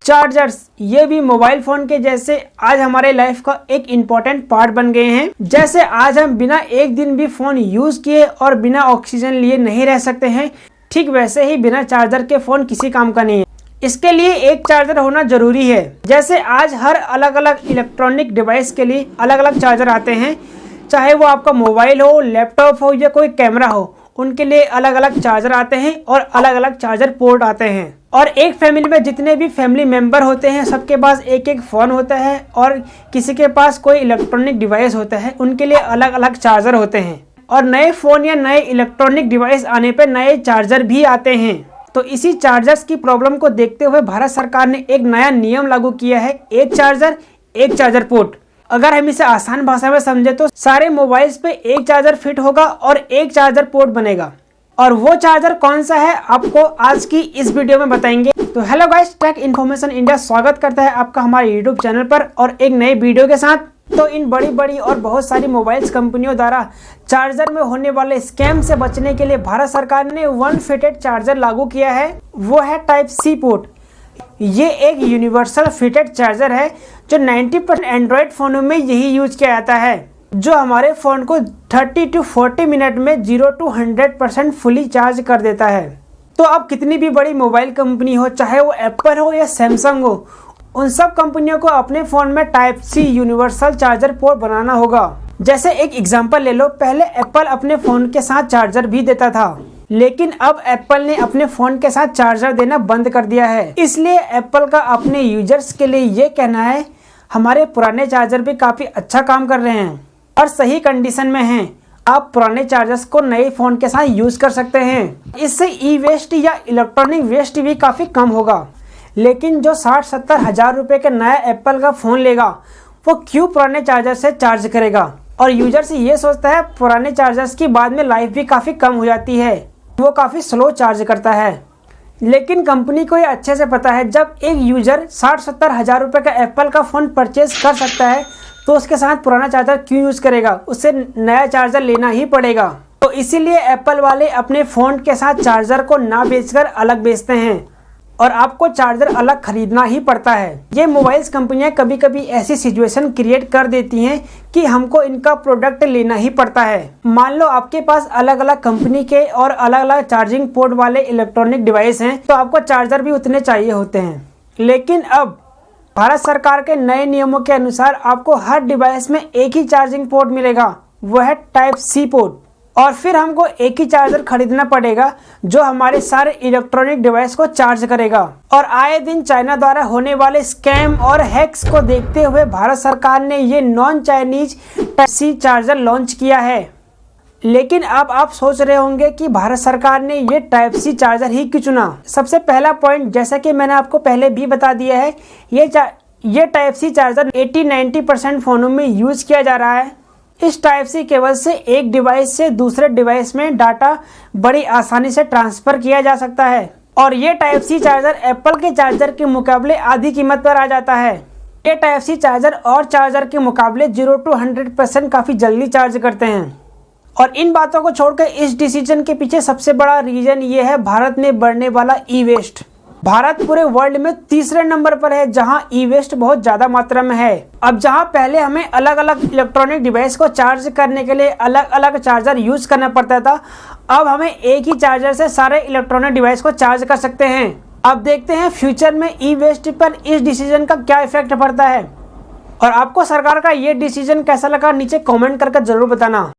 Chargers ये भी mobile phone के जैसे आज हमारे लाइफ का एक इम्पोर्टेंट पार्ट बन गए हैं। जैसे आज हम बिना एक दिन भी फोन यूज किए और बिना ऑक्सीजन लिए नहीं रह सकते हैं, ठीक वैसे ही बिना चार्जर के फोन किसी काम का नहीं है। इसके लिए एक चार्जर होना जरूरी है। जैसे आज हर अलग अलग इलेक्ट्रॉनिक डिवाइस के लिए अलग अलग चार्जर आते हैं, चाहे वो आपका मोबाइल हो, लैपटॉप हो या कोई कैमरा हो, उनके लिए अलग अलग चार्जर आते हैं और अलग अलग चार्जर पोर्ट आते हैं। और एक फैमिली में जितने भी फैमिली मेंबर होते हैं सबके पास एक एक फ़ोन होता है और किसी के पास कोई इलेक्ट्रॉनिक डिवाइस होता है, उनके लिए अलग अलग चार्जर होते हैं। और नए फ़ोन या नए इलेक्ट्रॉनिक डिवाइस आने पर नए चार्जर भी आते हैं। तो इसी चार्जर्स की प्रॉब्लम को देखते हुए भारत सरकार ने एक नया नियम लागू किया है, एक चार्जर एक चार्जर पोर्ट। अगर हम इसे आसान भाषा में समझे तो सारे मोबाइल्स पे एक चार्जर फिट होगा और एक चार्जर पोर्ट बनेगा। और वो चार्जर कौन सा है आपको आज की इस वीडियो में बताएंगे। तो hello guys, tech information India स्वागत करता है आपका हमारे यूट्यूब चैनल पर और एक नए वीडियो के साथ। तो इन बड़ी बड़ी और बहुत सारी मोबाइल्स कंपनियों द्वारा चार्जर में होने वाले स्कैम से बचने के लिए भारत सरकार ने वन फिटेड चार्जर लागू किया है, वो है टाइप सी पोर्ट। ये एक यूनिवर्सल फिटेड चार्जर है जो 90% एंड्रॉयड फोनों में यही यूज किया जाता है, जो हमारे फ़ोन को 30 to 40 मिनट में 0 to 100% फुली चार्ज कर देता है। तो अब कितनी भी बड़ी मोबाइल कंपनी हो, चाहे वो एप्पल हो या सैमसंग हो, उन सब कंपनियों को अपने फ़ोन में type C universal charger port बनाना होगा। जैसे एक एग्जांपल ले लो, पहले एप्पल अपने फ़ोन के साथ चार्जर भी देता था, लेकिन अब एप्पल ने अपने फ़ोन के साथ चार्जर देना बंद कर दिया है। इसलिए एप्पल का अपने यूजर्स के लिए ये कहना है, हमारे पुराने चार्जर भी काफ़ी अच्छा काम कर रहे हैं और सही कंडीशन में हैं। आप पुराने चार्जर्स को नए फ़ोन के साथ यूज़ कर सकते हैं। इससे ई वेस्ट या इलेक्ट्रॉनिक वेस्ट भी काफ़ी कम होगा। लेकिन जो 60-70 हज़ार रुपये का नया एप्पल का फ़ोन लेगा, वो क्यों पुराने चार्जर से चार्ज करेगा। और यूजर से ये सोचता है पुराने चार्जर्स की बाद में लाइफ भी काफ़ी कम हो जाती है, वो काफ़ी स्लो चार्ज करता है। लेकिन कंपनी को ये अच्छे से पता है, जब एक यूजर 60-70 हज़ार रुपये का एप्पल का फ़ोन परचेज कर सकता है तो उसके साथ पुराना चार्जर क्यों यूज़ करेगा, उससे नया चार्जर लेना ही पड़ेगा। तो इसीलिए एप्पल वाले अपने फ़ोन के साथ चार्जर को ना बेचकर अलग बेचते हैं और आपको चार्जर अलग खरीदना ही पड़ता है। ये मोबाइल्स कंपनियां कभी कभी ऐसी सिचुएशन क्रिएट कर देती हैं कि हमको इनका प्रोडक्ट लेना ही पड़ता है। मान लो आपके पास अलग अलग कंपनी के और अलग अलग चार्जिंग पोर्ट वाले इलेक्ट्रॉनिक डिवाइस हैं, तो आपको चार्जर भी उतने चाहिए होते हैं। लेकिन अब भारत सरकार के नए नियमों के अनुसार आपको हर डिवाइस में एक ही चार्जिंग पोर्ट मिलेगा, वो है टाइप सी पोर्ट। और फिर हमको एक ही चार्जर खरीदना पड़ेगा जो हमारे सारे इलेक्ट्रॉनिक डिवाइस को चार्ज करेगा। और आए दिन चाइना द्वारा होने वाले स्कैम और हैक्स को देखते हुए भारत सरकार ने ये non Chinese type C charger launch किया है। लेकिन अब आप सोच रहे होंगे कि भारत सरकार ने ये टाइप सी चार्जर ही क्यों चुना। सबसे पहला पॉइंट, जैसा कि मैंने आपको पहले भी बता दिया है, ये टाइप सी चार्जर 80-90% फ़ोनों में यूज़ किया जा रहा है। इस टाइप सी केबल से एक डिवाइस से दूसरे डिवाइस में डाटा बड़ी आसानी से ट्रांसफ़र किया जा सकता है। और ये टाइप सी चार्जर एप्पल के चार्जर के मुकाबले आधी कीमत पर आ जाता है। ये टाइप सी चार्जर और चार्जर के मुकाबले 0 to 100% काफ़ी जल्दी चार्ज करते हैं। और इन बातों को छोड़कर इस डिसीजन के पीछे सबसे बड़ा रीज़न ये है भारत में बढ़ने वाला ई वेस्ट। भारत पूरे वर्ल्ड में तीसरे नंबर पर है जहां ई वेस्ट बहुत ज़्यादा मात्रा में है। अब जहां पहले हमें अलग अलग इलेक्ट्रॉनिक डिवाइस को चार्ज करने के लिए अलग अलग चार्जर यूज़ करना पड़ता था, अब हमें एक ही चार्जर से सारे इलेक्ट्रॉनिक डिवाइस को चार्ज कर सकते हैं। अब देखते हैं फ्यूचर में ई वेस्ट पर इस डिसीजन का क्या इफेक्ट पड़ता है। और आपको सरकार का ये डिसीजन कैसा लगा नीचे कॉमेंट करके ज़रूर बताना।